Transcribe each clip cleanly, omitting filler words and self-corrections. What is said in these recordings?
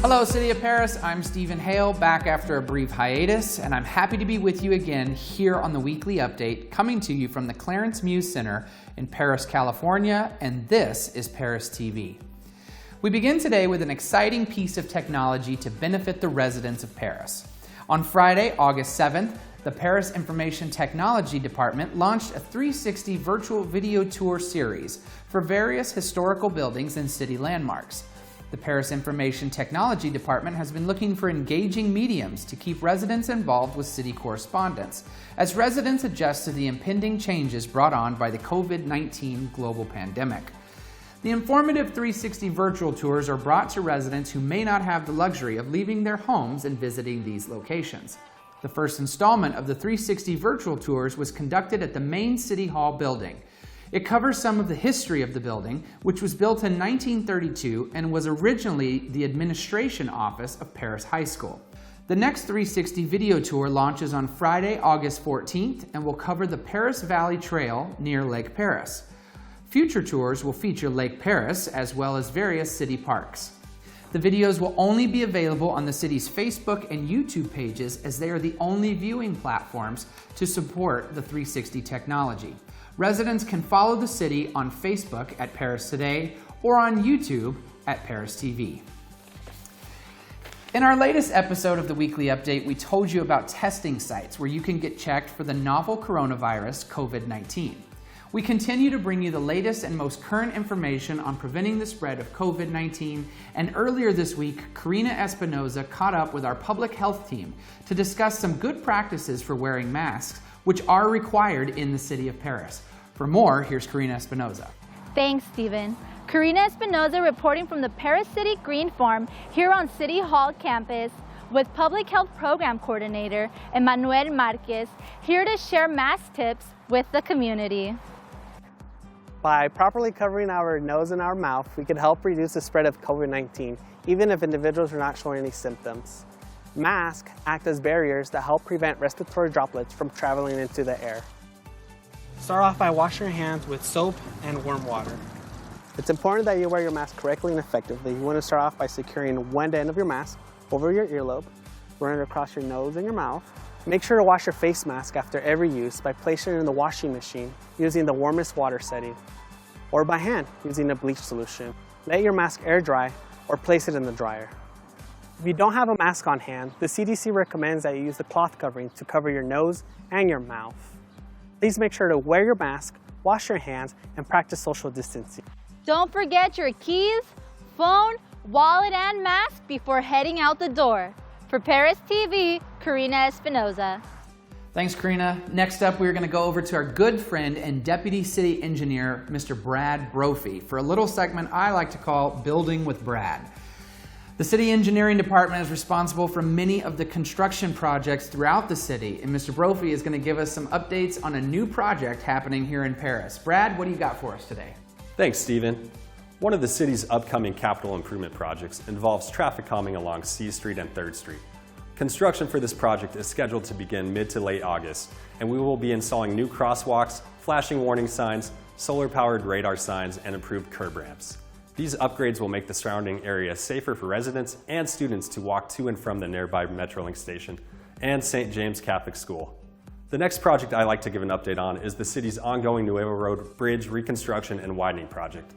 Hello, City of Perris. I'm Stephen Hale, back after a brief hiatus, and I'm happy to be with you again here on the Weekly Update, coming to you from the Clarence Muse Center in Perris, California, and this is Perris TV. We begin today with an exciting piece of technology to benefit the residents of Perris. On Friday, August 7th, the Perris Information Technology Department launched a 360 virtual video tour series for various historical buildings and city landmarks. The Perris Information Technology Department has been looking for engaging mediums to keep residents involved with city correspondence, as residents adjust to the impending changes brought on by the COVID-19 global pandemic. The informative 360 virtual tours are brought to residents who may not have the luxury of leaving their homes and visiting these locations. The first installment of the 360 virtual tours was conducted at the main City Hall building. It covers some of the history of the building, which was built in 1932 and was originally the administration office of Perris High School. The next 360 video tour launches on Friday, August 14th, and will cover the Perris Valley Trail near Lake Perris. Future tours will feature Lake Perris as well as various city parks. The videos will only be available on the city's Facebook and YouTube pages, as they are the only viewing platforms to support the 360 technology. Residents can follow the city on Facebook at Perris Today or on YouTube at Perris TV. In our latest episode of the Weekly Update, we told you about testing sites where you can get checked for the novel coronavirus, COVID-19. We continue to bring you the latest and most current information on preventing the spread of COVID-19, and earlier this week, Karina Espinoza caught up with our public health team to discuss some good practices for wearing masks, which are required in the city of Perris. For more, here's Karina Espinoza. Thanks, Stephen. Karina Espinoza reporting from the Perris City Green Farm here on City Hall campus with Public Health Program Coordinator Emmanuel Marquez, here to share mask tips with the community. By properly covering our nose and our mouth, we can help reduce the spread of COVID-19, even if individuals are not showing any symptoms. Masks act as barriers that help prevent respiratory droplets from traveling into the air. Start off by washing your hands with soap and warm water. It's important that you wear your mask correctly and effectively. You want to start off by securing one end of your mask over your earlobe, run it across your nose and your mouth. Make sure to wash your face mask after every use by placing it in the washing machine using the warmest water setting, or by hand using a bleach solution. Let your mask air dry or place it in the dryer. If you don't have a mask on hand, the CDC recommends that you use the cloth covering to cover your nose and your mouth. Please make sure to wear your mask, wash your hands, and practice social distancing. Don't forget your keys, phone, wallet, and mask before heading out the door. For Perris TV, Karina Espinoza. Thanks, Karina. Next up, we're going to go over to our good friend and Deputy City Engineer, Mr. Brad Brophy, for a little segment I like to call Building with Brad. The City Engineering Department is responsible for many of the construction projects throughout the city, and Mr. Brophy is going to give us some updates on a new project happening here in Perris. Brad, what do you got for us today? Thanks, Stephen. One of the city's upcoming capital improvement projects involves traffic calming along C Street and 3rd Street. Construction for this project is scheduled to begin mid to late August, and we will be installing new crosswalks, flashing warning signs, solar-powered radar signs, and improved curb ramps. These upgrades will make the surrounding area safer for residents and students to walk to and from the nearby Metrolink station and St. James Catholic School. The next project I'd like to give an update on is the city's ongoing Nuevo Road Bridge reconstruction and widening project.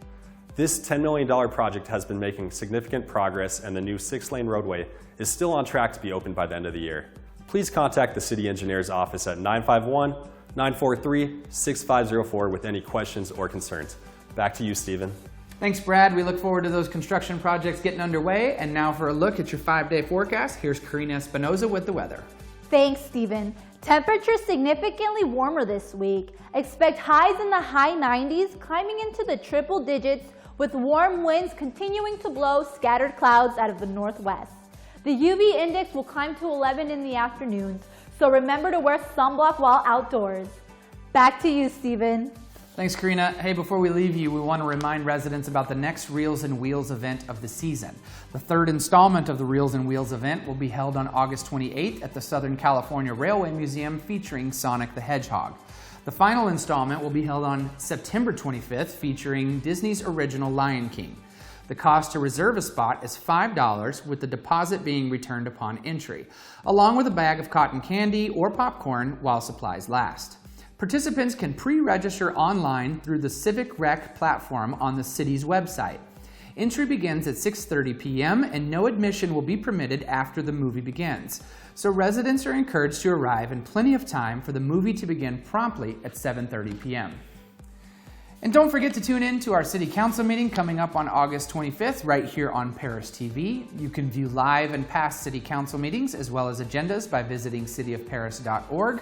This $10 million project has been making significant progress, and the new 6-lane roadway is still on track to be opened by the end of the year. Please contact the City Engineer's office at 951-943-6504 with any questions or concerns. Back to you, Stephen. Thanks, Brad. We look forward to those construction projects getting underway. And now for a look at your 5-day forecast, here's Karina Espinoza with the weather. Thanks, Stephen. Temperatures significantly warmer this week. Expect highs in the high 90s, climbing into the triple digits, with warm winds continuing to blow scattered clouds out of the northwest. The UV index will climb to 11 in the afternoons, so remember to wear sunblock while outdoors. Back to you, Stephen. Thanks, Karina. Hey, before we leave you, we want to remind residents about the next Reels and Wheels event of the season. The third installment of the Reels and Wheels event will be held on August 28th at the Southern California Railway Museum featuring Sonic the Hedgehog. The final installment will be held on September 25th featuring Disney's original Lion King. The cost to reserve a spot is $5, with the deposit being returned upon entry, along with a bag of cotton candy or popcorn while supplies last. Participants can pre-register online through the Civic Rec platform on the city's website. Entry begins at 6:30 p.m. and no admission will be permitted after the movie begins. So residents are encouraged to arrive in plenty of time for the movie to begin promptly at 7:30 p.m. And don't forget to tune in to our City Council meeting coming up on August 25th right here on Perris TV. You can view live and past City Council meetings as well as agendas by visiting cityofperris.org.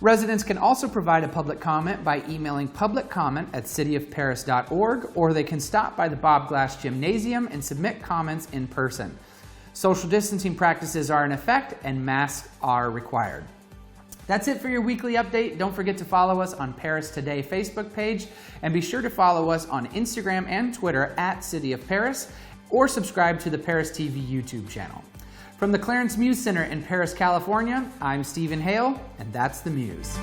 Residents can also provide a public comment by emailing publiccomment@cityofperris.org, or they can stop by the Bob Glass Gymnasium and submit comments in person. Social distancing practices are in effect and masks are required. That's it for your weekly update. Don't forget to follow us on Perris Today Facebook page, and be sure to follow us on Instagram and Twitter @City of Perris, or subscribe to the Perris TV YouTube channel. From the Clarence Muse Center in Perris, California, I'm Stephen Hale, and that's the Muse.